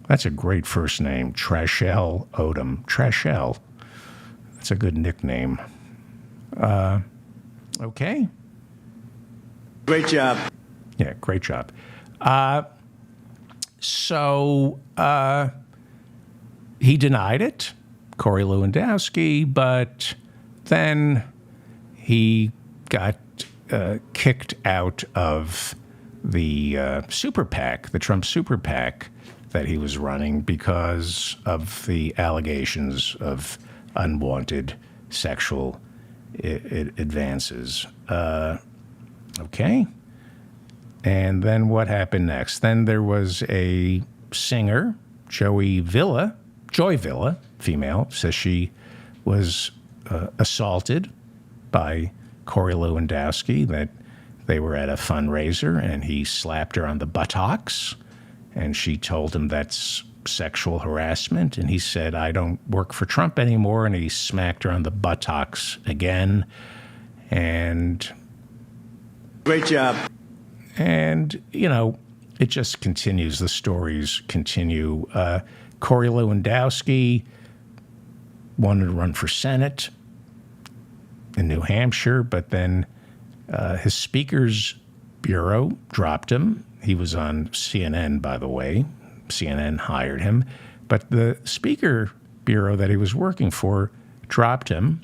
That's a great first name, Trashelle Odom. Trashelle. That's a good nickname. Okay. Great job. Yeah, great job. So he denied it, Corey Lewandowski, but then he got kicked out of the super PAC, the Trump super PAC that he was running because of the allegations of unwanted sexual advances. Okay. And then what happened next? Then there was a singer, Joy Villa, female, says she was assaulted by Corey Lewandowski, that they were at a fundraiser and he slapped her on the buttocks, and she told him that's sexual harassment, and he said, I don't work for Trump anymore, and he smacked her on the buttocks again. And great job. And, you know, it just continues. The stories continue. Corey Lewandowski wanted to run for Senate in New Hampshire, but then his Speaker's Bureau dropped him. He was on CNN, by the way. CNN hired him. But the Speaker Bureau that he was working for dropped him.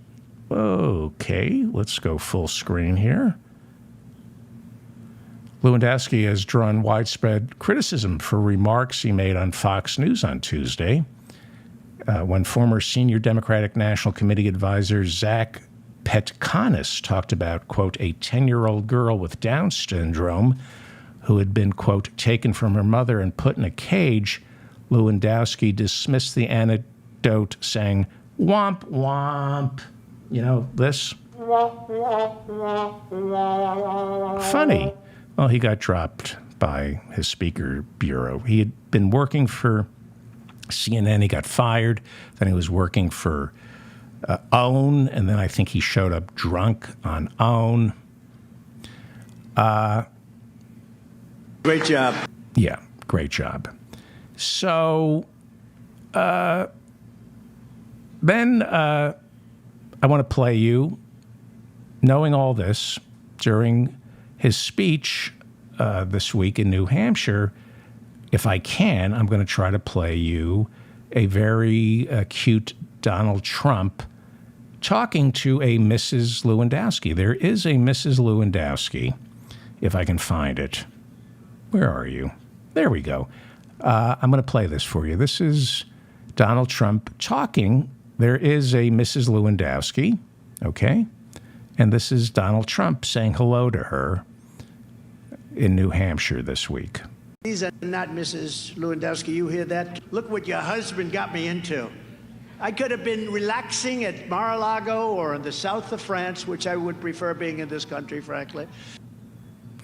Okay, let's go full screen here. Lewandowski has drawn widespread criticism for remarks he made on Fox News on Tuesday when former senior Democratic National Committee advisor Zach Petkanis talked about, quote, a 10-year-old girl with Down syndrome who had been, quote, taken from her mother and put in a cage. Lewandowski dismissed the anecdote, saying, womp, womp. You know, this. Funny. Well, he got dropped by his Speaker Bureau. He had been working for CNN. He got fired. Then he was working for OWN, and then I think he showed up drunk on OWN. Great job. Yeah, great job. So then I want to play you, knowing all this, during his speech this week in New Hampshire. If I can, I'm going to try to play you a very cute Donald Trump talking to a Mrs. Lewandowski. There is a Mrs. Lewandowski, if I can find it. Where are you? There we go. I'm going to play this for you. This is Donald Trump talking. There is a Mrs. Lewandowski, okay? And this is Donald Trump saying hello to her in New Hampshire this week. These are not Mrs. Lewandowski. You hear that? Look what your husband got me into. I could have been relaxing at Mar-a-Lago or in the south of France, which I would prefer being in this country, frankly.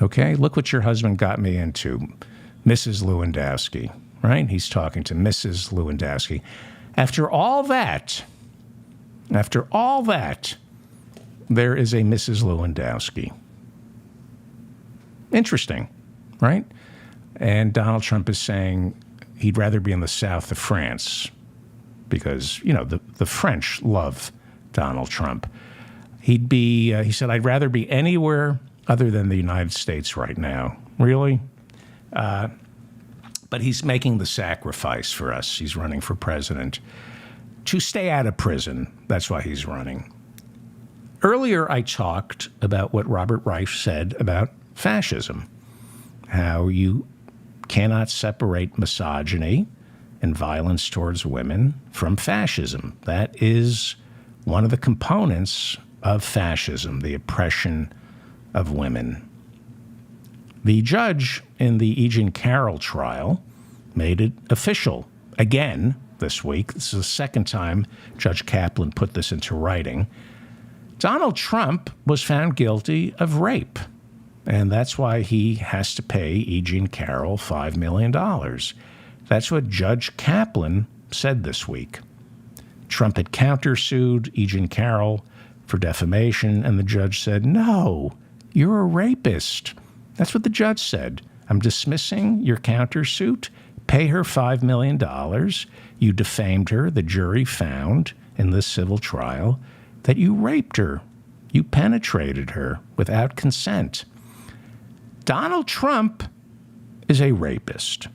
Okay, look what your husband got me into, Mrs. Lewandowski, right? He's talking to Mrs. Lewandowski. After all that, there is a Mrs. Lewandowski. Interesting, right? And Donald Trump is saying he'd rather be in the south of France because, you know, the French love Donald Trump. He said, I'd rather be anywhere other than the United States right now. Really? But he's making the sacrifice for us. He's running for president to stay out of prison. That's why he's running. Earlier, I talked about what Robert Reich said about fascism, how you cannot separate misogyny and violence towards women from fascism. That is one of the components of fascism, the oppression of women. The judge in the E. Jean Carroll trial made it official again this week. This is the second time Judge Kaplan put this into writing. Donald Trump was found guilty of rape, and that's why he has to pay E. Jean Carroll $5 million. That's what Judge Kaplan said this week. Trump had countersued E. Jean Carroll for defamation, and the judge said, no, you're a rapist. That's what the judge said. I'm dismissing your countersuit. Pay her $5 million. You defamed her. The jury found in this civil trial that you raped her. You penetrated her without consent. Donald Trump is a rapist.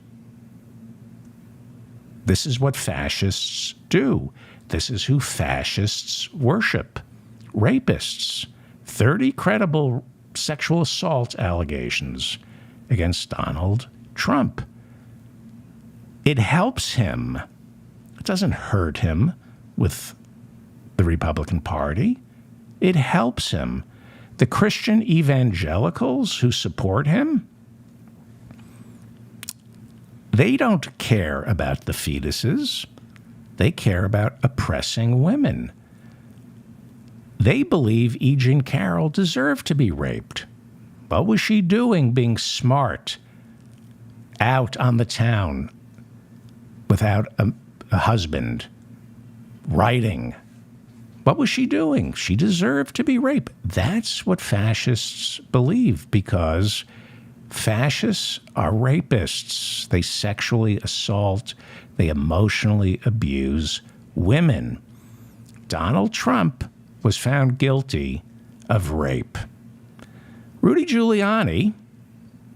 This is what fascists do. This is who fascists worship. Rapists. 30 credible sexual assault allegations against Donald Trump. It helps him. It doesn't hurt him with the Republican Party. It helps him. The Christian evangelicals who support him, they don't care about the fetuses. They care about oppressing women. They believe E. Jean Carroll deserved to be raped. What was she doing being smart out on the town without a husband, writing? What was she doing? She deserved to be raped. That's what fascists believe, because fascists are rapists. They sexually assault, they emotionally abuse women. Donald Trump was found guilty of rape. Rudy Giuliani,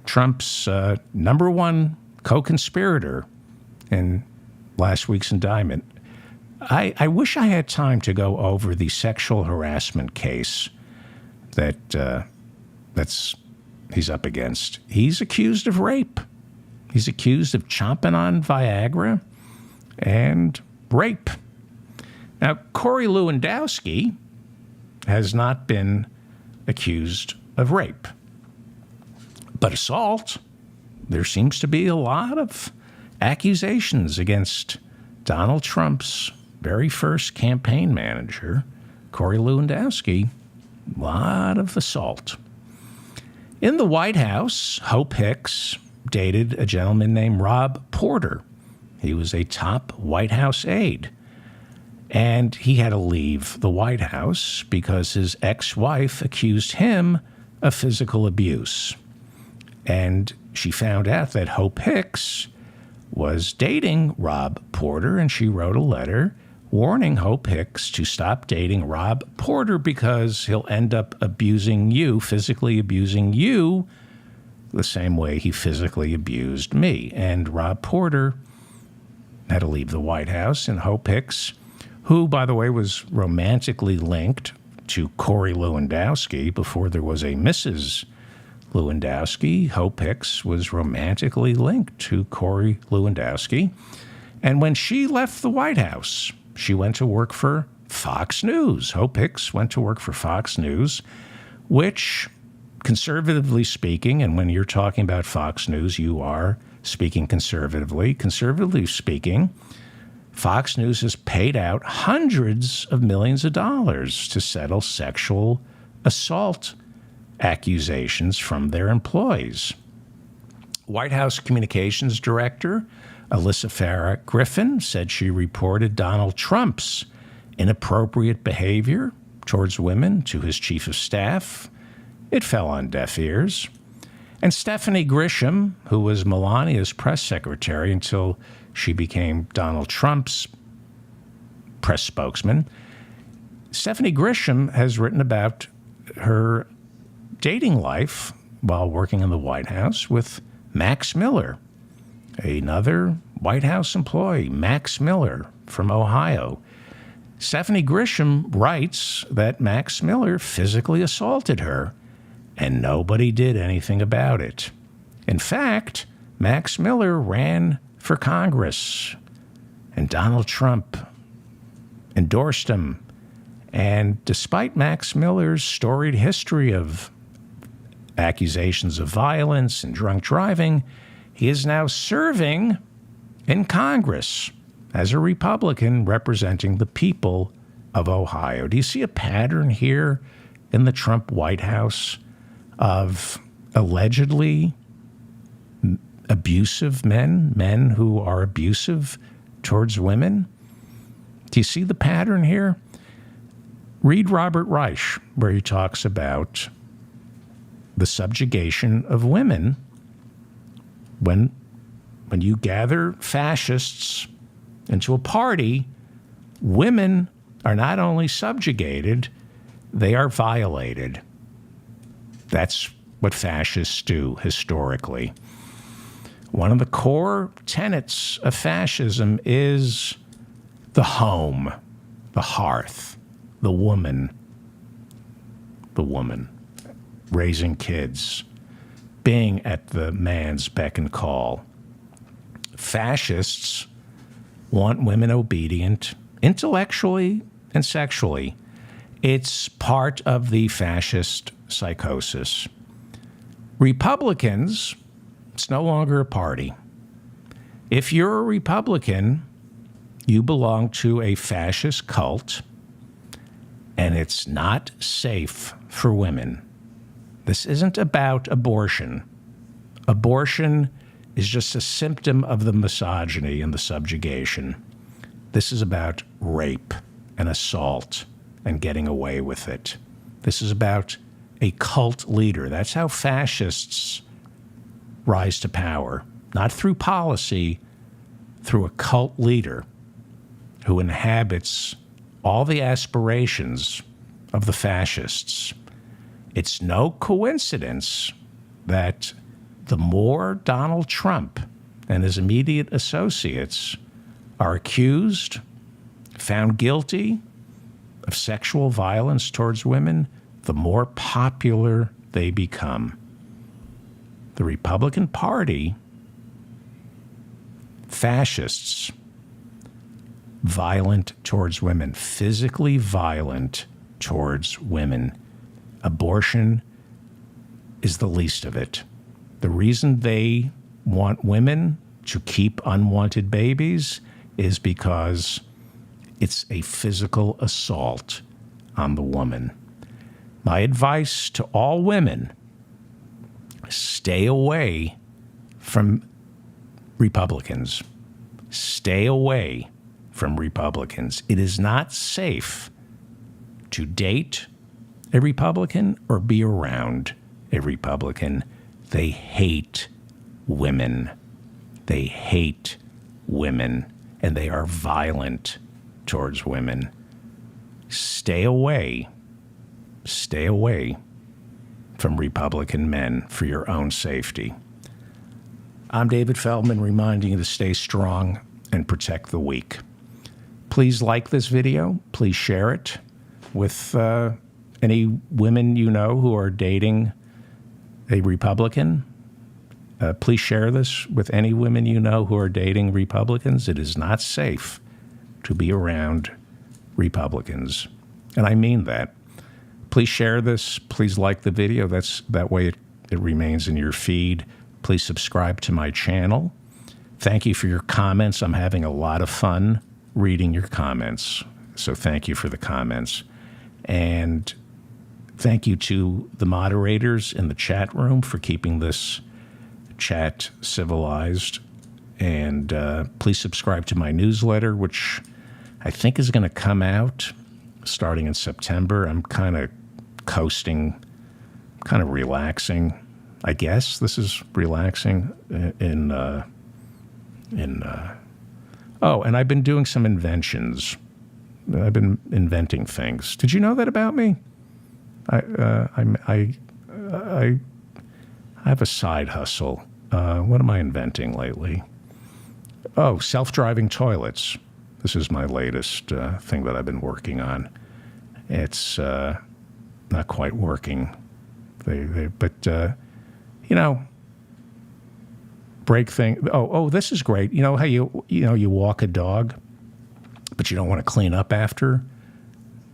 Trump's number one co-conspirator in last week's indictment. I wish I had time to go over the sexual harassment case that's he's up against. He's accused of rape. He's accused of chomping on Viagra and rape. Now, Corey Lewandowski has not been accused of rape. But assault, there seems to be a lot of accusations against Donald Trump's very first campaign manager, Corey Lewandowski. A lot of assault. In the White House, Hope Hicks dated a gentleman named Rob Porter. He was a top White House aide. And he had to leave the White House because his ex-wife accused him of physical abuse. And she found out that Hope Hicks was dating Rob Porter, and she wrote a letter warning Hope Hicks to stop dating Rob Porter because he'll end up abusing you, physically abusing you, the same way he physically abused me. And Rob Porter had to leave the White House, and Hope Hicks, who, by the way, was romantically linked to Corey Lewandowski before there was a Mrs. Lewandowski. Hope Hicks was romantically linked to Corey Lewandowski. And when she left the White House, she went to work for Fox News. Hope Hicks went to work for Fox News, which, conservatively speaking, and when you're talking about Fox News, you are speaking conservatively. Conservatively speaking, Fox News has paid out hundreds of millions of dollars to settle sexual assault accusations from their employees. White House Communications Director Alyssa Farah Griffin said she reported Donald Trump's inappropriate behavior towards women to his chief of staff. It fell on deaf ears. And Stephanie Grisham, who was Melania's press secretary until she became Donald Trump's press spokesman, Stephanie Grisham has written about her dating life while working in the White House with Max Miller, another White House employee, Max Miller from Ohio. Stephanie Grisham writes that Max Miller physically assaulted her, and nobody did anything about it. In fact, Max Miller ran for Congress, and Donald Trump endorsed him. And despite Max Miller's storied history of accusations of violence and drunk driving, he is now serving in Congress as a Republican representing the people of Ohio. Do you see a pattern here in the Trump White House of allegedly abusive men who are abusive towards women? Do you see the pattern here? Read Robert Reich, where he talks about the subjugation of women. When you gather fascists into a party, women are not only subjugated, they are violated. That's what fascists do historically. One of the core tenets of fascism is the home, the hearth, the woman, raising kids, being at the man's beck and call. Fascists want women obedient intellectually and sexually. It's part of the fascist psychosis. Republicans, it's no longer a party. If you're a Republican, you belong to a fascist cult, and it's not safe for women. This isn't about abortion. Abortion is just a symptom of the misogyny and the subjugation. This is about rape and assault and getting away with it. This is about a cult leader. That's how fascists rise to power, not through policy, through a cult leader who inhabits all the aspirations of the fascists. It's no coincidence that the more Donald Trump and his immediate associates are accused, found guilty of sexual violence towards women, the more popular they become. The Republican Party, fascists, violent towards women, physically violent towards women. Abortion is the least of it. The reason they want women to keep unwanted babies is because it's a physical assault on the woman. My advice to all women, stay away from Republicans. Stay away from Republicans. It is not safe to date a Republican or be around a Republican. They hate women. They hate women, and they are violent towards women. Stay away from Republican men for your own safety. I'm David Feldman, reminding you to stay strong and protect the weak. Please like this video. Please share it with any women you know who are dating a Republican. Please share this with any women you know who are dating Republicans. It is not safe to be around Republicans. And I mean that. Please share this. Please like the video. That way it remains in your feed. Please subscribe to my channel. Thank you for your comments. I'm having a lot of fun reading your comments. So thank you for the comments. And thank you to the moderators in the chat room for keeping this chat civilized. And please subscribe to my newsletter, which I think is going to come out starting in September. I'm kind of coasting, kind of relaxing. I guess this is relaxing oh, and I've been doing some inventions. I've been inventing things. Did you know that about me? I have a side hustle. What am I inventing lately? Oh, self-driving toilets. This is my latest thing that I've been working on. It's not quite working. But break thing. Oh, this is great. You know how you walk a dog, but you don't want to clean up after.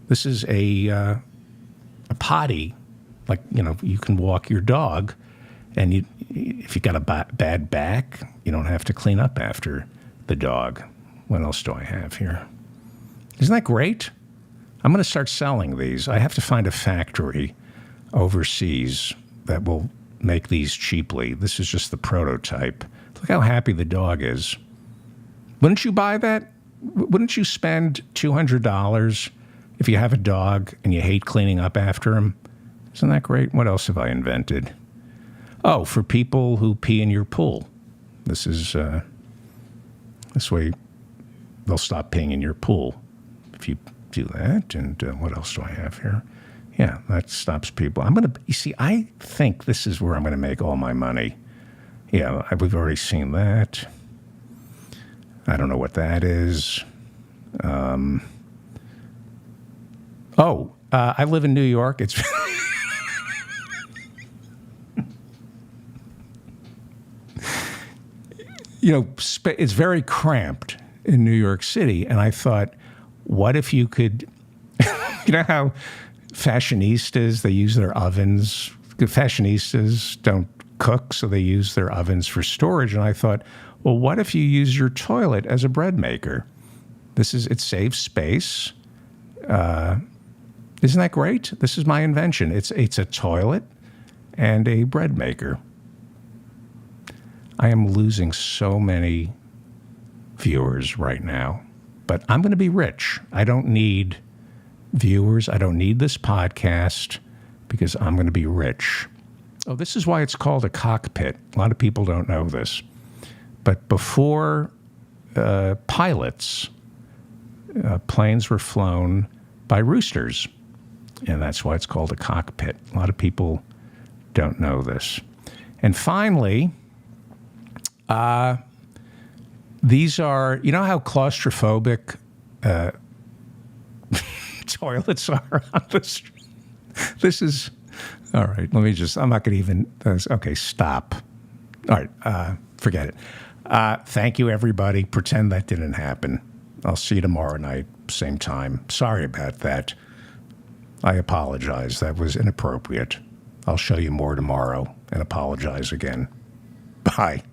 This is a potty, like you can walk your dog, and if you got a bad back, you don't have to clean up after the dog. What else do I have here? Isn't that great? I'm going to start selling these. I have to find a factory overseas that will make these cheaply. This is just the prototype. Look how happy the dog is. Wouldn't you buy that? Wouldn't you spend $200 if you have a dog and you hate cleaning up after him? Isn't that great? What else have I invented? Oh, for people who pee in your pool. This is, this way they'll stop peeing in your pool if you do that. And what else do I have here? Yeah, that stops people. You see, I think this is where I'm going to make all my money. Yeah, we've already seen that. I don't know what that is. I live in New York. It's it's very cramped in New York City. And I thought, what if you could, you know how fashionistas, they use their ovens. Fashionistas don't cook, so they use their ovens for storage. And I thought, well, what if you use your toilet as a bread maker? It saves space. Isn't that great? This is my invention. It's a toilet and a bread maker. I am losing so many viewers right now, but I'm going to be rich. I don't need viewers. I don't need this podcast because I'm going to be rich. Oh, this is why it's called a cockpit. A lot of people don't know this. But before pilots planes were flown by roosters, and that's why it's called a cockpit. A lot of people don't know this. And finally, these are, you know how claustrophobic toilets are on the street? This is, all right, I'm not going to even, okay, stop. All right, forget it. Thank you, everybody. Pretend that didn't happen. I'll see you tomorrow night, same time. Sorry about that. I apologize. That was inappropriate. I'll show you more tomorrow and apologize again. Bye.